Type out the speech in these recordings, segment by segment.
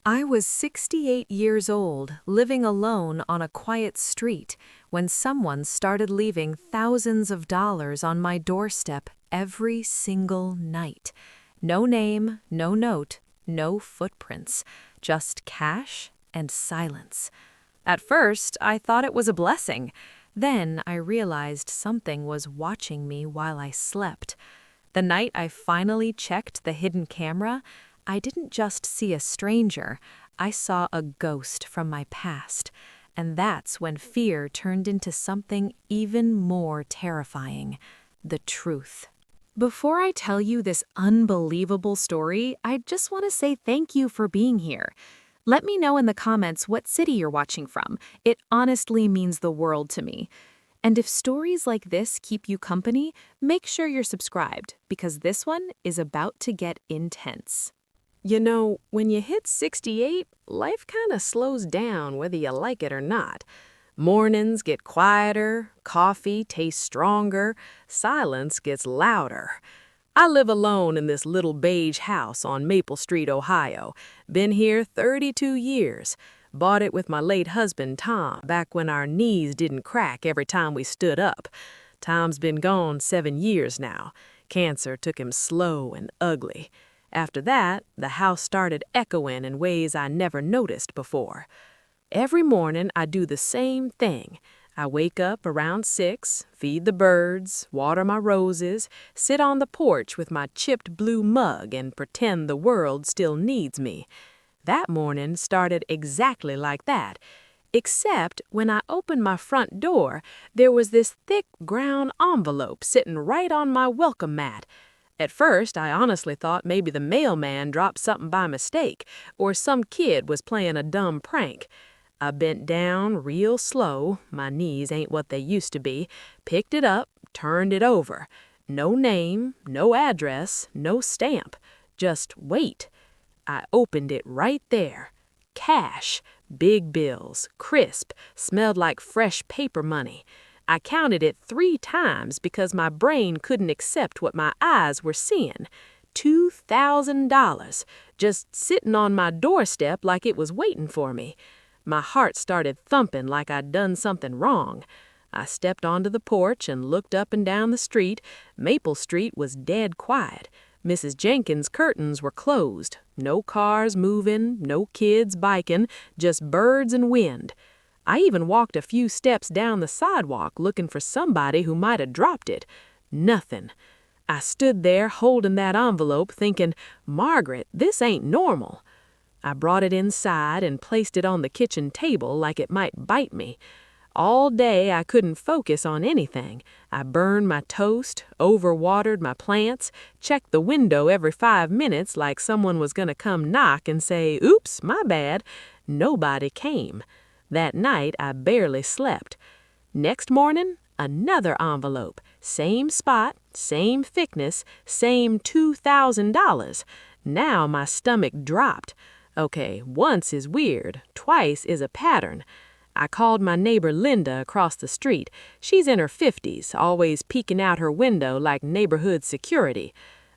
I was 68 years old, living alone on a quiet street, when someone started leaving thousands of dollars on my doorstep every single night. No name, no note, no footprints, just cash and silence. At first, I thought it was a blessing. Then I realized something was watching me while I slept. The night I finally checked the hidden camera, I didn't just see a stranger, I saw a ghost from my past. And that's when fear turned into something even more terrifying: the truth. Before I tell you this unbelievable story, I just want to say thank you for being here. Let me know in the comments what city you're watching from. It honestly means the world to me. And if stories like this keep you company, make sure you're subscribed, because this one is about to get intense. You know, when you hit 68, life kind of slows down whether you like it or not. Mornings get quieter, coffee tastes stronger, silence gets louder. I live alone in this little beige house on Maple Street, Ohio. Been here 32 years. Bought it with my late husband, Tom, back when our knees didn't crack every time we stood up. Tom's been gone 7 years now. Cancer took him slow and ugly. After that, the house started echoing in ways I never noticed before. Every morning, I do the same thing. I wake up around 6, feed the birds, water my roses, sit on the porch with my chipped blue mug and pretend the world still needs me. That morning started exactly like that, except when I opened my front door, there was this thick brown envelope sitting right on my welcome mat. At first, I honestly thought maybe the mailman dropped something by mistake, or some kid was playing a dumb prank. I bent down real slow, my knees ain't what they used to be, picked it up, turned it over. No name, no address, no stamp, just wait. I opened it right there. Cash, big bills, crisp, smelled like fresh paper money. I counted it 3 times because my brain couldn't accept what my eyes were seeing. $2,000, just sitting on my doorstep like it was waiting for me. My heart started thumping like I'd done something wrong. I stepped onto the porch and looked up and down the street. Maple Street was dead quiet. Mrs. Jenkins' curtains were closed. No cars moving, no kids biking, just birds and wind. I even walked a few steps down the sidewalk looking for somebody who might have dropped it. Nothing. I stood there holding that envelope thinking, Margaret, this ain't normal. I brought it inside and placed it on the kitchen table like it might bite me. All day I couldn't focus on anything. I burned my toast, overwatered my plants, checked the window every 5 minutes like someone was going to come knock and say, "Oops, my bad." Nobody came. That night I barely slept. Next morning, another envelope. Same spot, same thickness, same $2,000. Now my stomach dropped. Okay, once is weird, twice is a pattern. I called my neighbor Linda across the street. She's in her 50s, always peeking out her window like neighborhood security.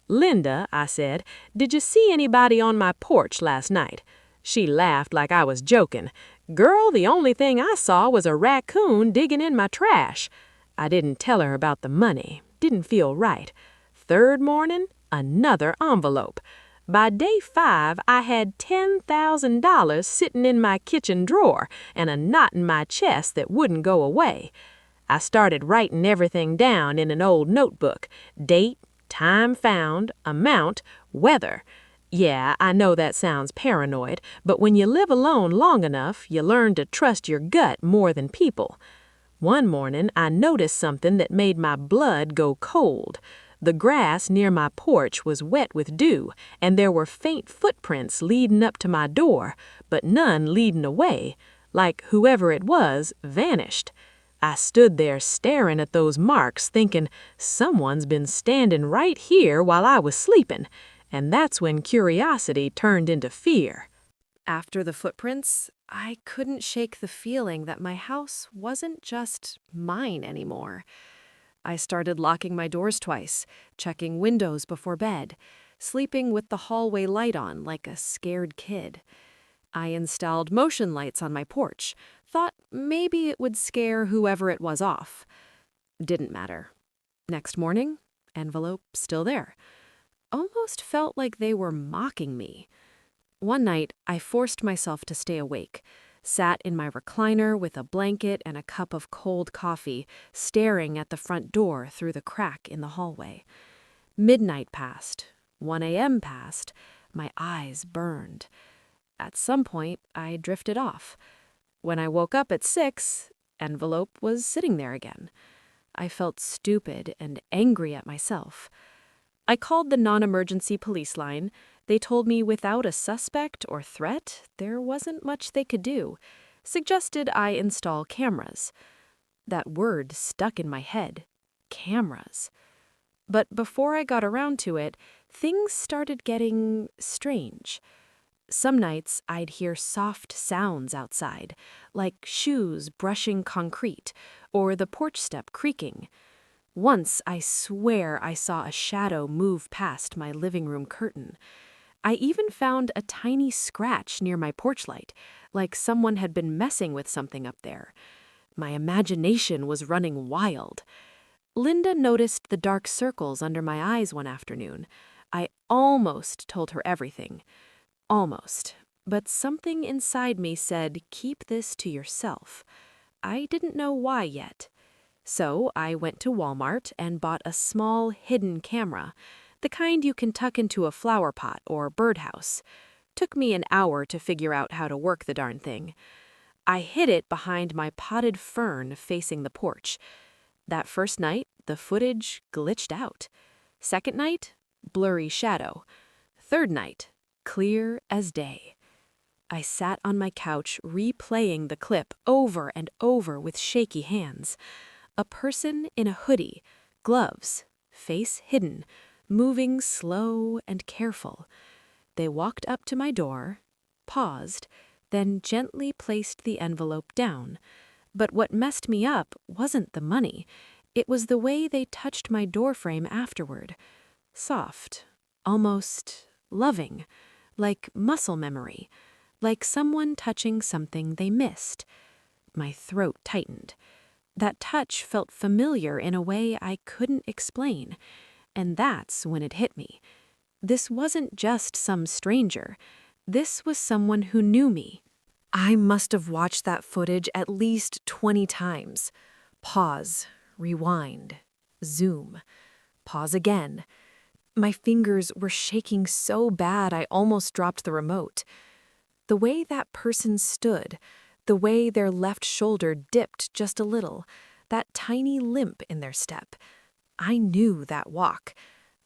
"Linda," I said, "did you see anybody on my porch last night?" She laughed like I was joking. "Girl, the only thing I saw was a raccoon digging in my trash." I didn't tell her about the money. Didn't feel right. Third morning, another envelope. By day 5, I had $10,000 sitting in my kitchen drawer and a knot in my chest that wouldn't go away. I started writing everything down in an old notebook. Date, time found, amount, weather. Yeah, I know that sounds paranoid, but when you live alone long enough, you learn to trust your gut more than people. One morning, I noticed something that made my blood go cold. The grass near my porch was wet with dew, and there were faint footprints leading up to my door, but none leading away, like whoever it was vanished. I stood there staring at those marks, thinking, someone's been standing right here while I was sleeping. And that's when curiosity turned into fear. After the footprints, I couldn't shake the feeling that my house wasn't just mine anymore. I started locking my doors twice, checking windows before bed, sleeping with the hallway light on like a scared kid. I installed motion lights on my porch, thought maybe it would scare whoever it was off. Didn't matter. Next morning, envelope still there. Almost felt like they were mocking me. One night, I forced myself to stay awake, sat in my recliner with a blanket and a cup of cold coffee, staring at the front door through the crack in the hallway. Midnight passed, 1 a.m. passed, my eyes burned. At some point, I drifted off. When I woke up at 6, envelope was sitting there again. I felt stupid and angry at myself. I called the non-emergency police line. They told me without a suspect or threat, there wasn't much they could do. Suggested I install cameras. That word stuck in my head. Cameras. But before I got around to it, things started getting strange. Some nights I'd hear soft sounds outside, like shoes brushing concrete or the porch step creaking. Once I swear I saw a shadow move past my living room curtain. I even found a tiny scratch near my porch light, like someone had been messing with something up there. My imagination was running wild. Linda noticed the dark circles under my eyes one afternoon. I almost told her everything. Almost. But something inside me said, keep this to yourself. I didn't know why yet. So I went to Walmart and bought a small hidden camera, the kind you can tuck into a flower pot or birdhouse. Took me an hour to figure out how to work the darn thing. I hid it behind my potted fern facing the porch. That first night, the footage glitched out. Second night, blurry shadow. Third night, clear as day. I sat on my couch replaying the clip over and over with shaky hands. A person in a hoodie, gloves, face hidden, moving slow and careful. They walked up to my door, paused, then gently placed the envelope down. But what messed me up wasn't the money. It was the way they touched my doorframe afterward. Soft, almost loving. Like muscle memory, like someone touching something they missed. My throat tightened. That touch felt familiar in a way I couldn't explain, and that's when it hit me. This wasn't just some stranger. This was someone who knew me. I must have watched that footage at least 20 times. Pause, rewind, zoom, pause again. My fingers were shaking so bad I almost dropped the remote. The way that person stood, the way their left shoulder dipped just a little, that tiny limp in their step. I knew that walk.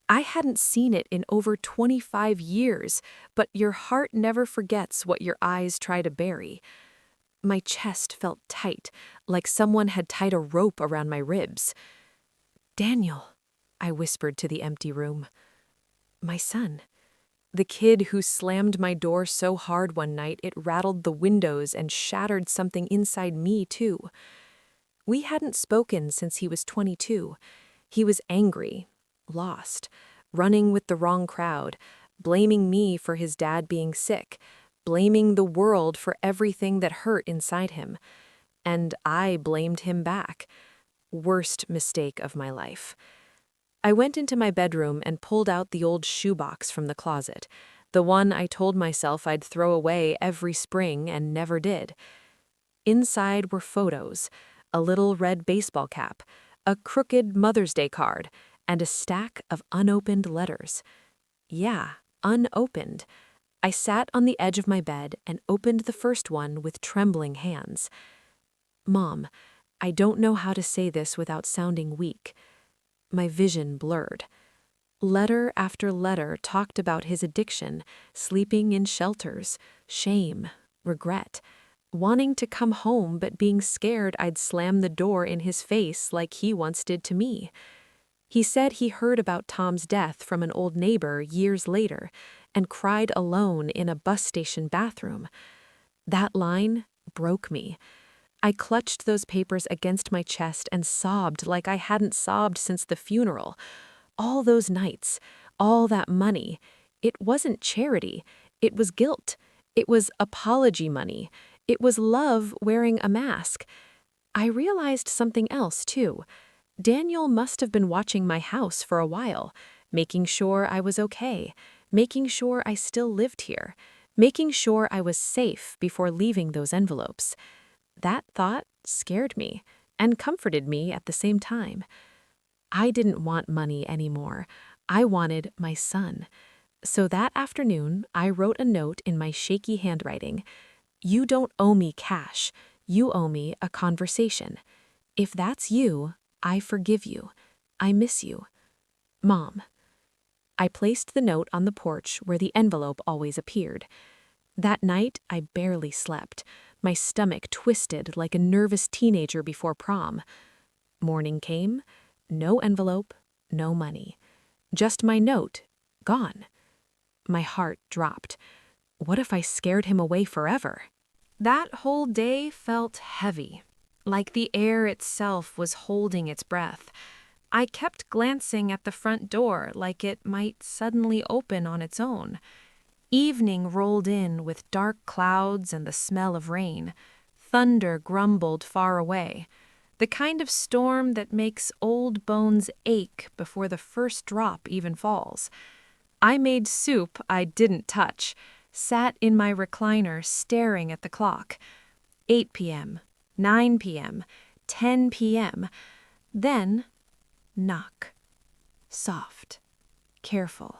I hadn't seen it in over 25 years, but your heart never forgets what your eyes try to bury. My chest felt tight, like someone had tied a rope around my ribs. "Daniel," I whispered to the empty room. My son. The kid who slammed my door so hard one night it rattled the windows and shattered something inside me, too. We hadn't spoken since he was 22. He was angry, lost, running with the wrong crowd, blaming me for his dad being sick, blaming the world for everything that hurt inside him. And I blamed him back. Worst mistake of my life. I went into my bedroom and pulled out the old shoebox from the closet, the one I told myself I'd throw away every spring and never did. Inside were photos, a little red baseball cap, a crooked Mother's Day card, and a stack of unopened letters. Yeah, unopened. I sat on the edge of my bed and opened the first one with trembling hands. "Mom, I don't know how to say this without sounding weak." My vision blurred. Letter after letter talked about his addiction, sleeping in shelters, shame, regret, wanting to come home but being scared I'd slam the door in his face like he once did to me. He said he heard about Tom's death from an old neighbor years later and cried alone in a bus station bathroom. That line broke me. I clutched those papers against my chest and sobbed like I hadn't sobbed since the funeral. All those nights, all that money. It wasn't charity. It was guilt. It was apology money. It was love wearing a mask. I realized something else, too. Daniel must have been watching my house for a while, making sure I was okay, making sure I still lived here, making sure I was safe before leaving those envelopes. That thought scared me and comforted me at the same time. I didn't want money anymore. I wanted my son. So that afternoon, I wrote a note in my shaky handwriting. You don't owe me cash. You owe me a conversation. If that's you, I forgive you. I miss you. Mom. I placed the note on the porch where the envelope always appeared. That night, I barely slept. My stomach twisted like a nervous teenager before prom. Morning came. No envelope, no money. Just my note, gone. My heart dropped. What if I scared him away forever? That whole day felt heavy, like the air itself was holding its breath. I kept glancing at the front door like it might suddenly open on its own. Evening rolled in with dark clouds and the smell of rain. Thunder grumbled far away. The kind of storm that makes old bones ache before the first drop even falls. I made soup I didn't touch, sat in my recliner staring at the clock. 8 p.m., 9 p.m., 10 p.m. Then, knock. Soft. Careful.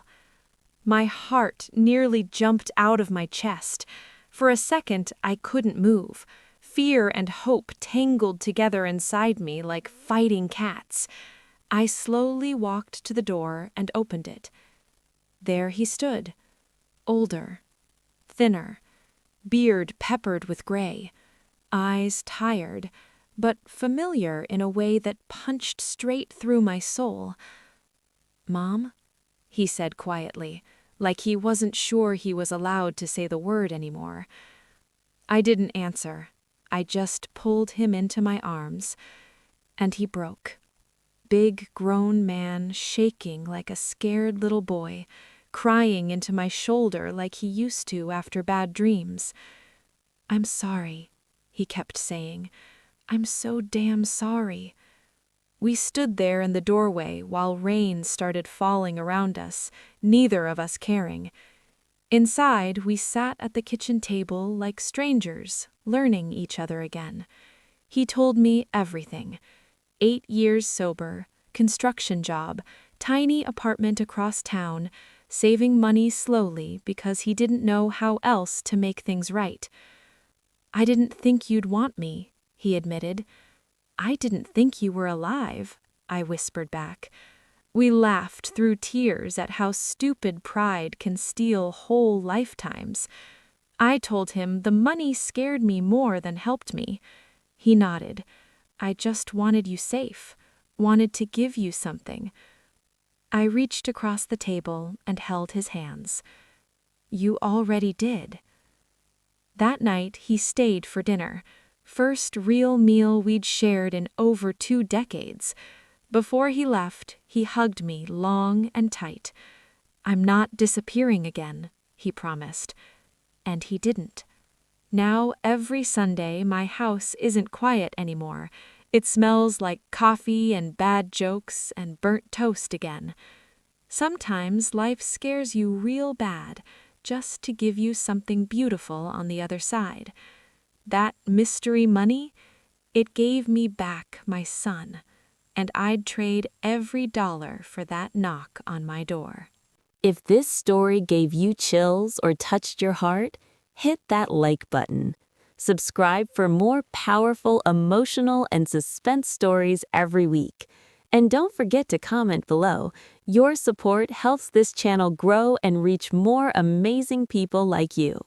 My heart nearly jumped out of my chest. For a second, I couldn't move. Fear and hope tangled together inside me like fighting cats. I slowly walked to the door and opened it. There he stood, older, thinner, beard peppered with gray, eyes tired, but familiar in a way that punched straight through my soul. "Mom?" he said quietly, like he wasn't sure he was allowed to say the word anymore. I didn't answer. I just pulled him into my arms, and he broke. Big, grown man, shaking like a scared little boy, crying into my shoulder like he used to after bad dreams. "I'm sorry," he kept saying. "I'm so damn sorry." We stood there in the doorway while rain started falling around us, neither of us caring. Inside, we sat at the kitchen table like strangers, learning each other again. He told me everything. 8 years sober, construction job, tiny apartment across town, saving money slowly because he didn't know how else to make things right. "I didn't think you'd want me," he admitted. "I didn't think you were alive," I whispered back. We laughed through tears at how stupid pride can steal whole lifetimes. I told him the money scared me more than helped me. He nodded. "I just wanted you safe, wanted to give you something." I reached across the table and held his hands. "You already did." That night he stayed for dinner, first real meal we'd shared in over 2 decades. Before he left, he hugged me long and tight. "I'm not disappearing again," he promised. And he didn't. Now every Sunday my house isn't quiet anymore. It smells like coffee and bad jokes and burnt toast again. Sometimes life scares you real bad, just to give you something beautiful on the other side. That mystery money, it gave me back my son, and I'd trade every dollar for that knock on my door. If this story gave you chills or touched your heart, hit that like button. Subscribe for more powerful, emotional, and suspense stories every week. And don't forget to comment below. Your support helps this channel grow and reach more amazing people like you.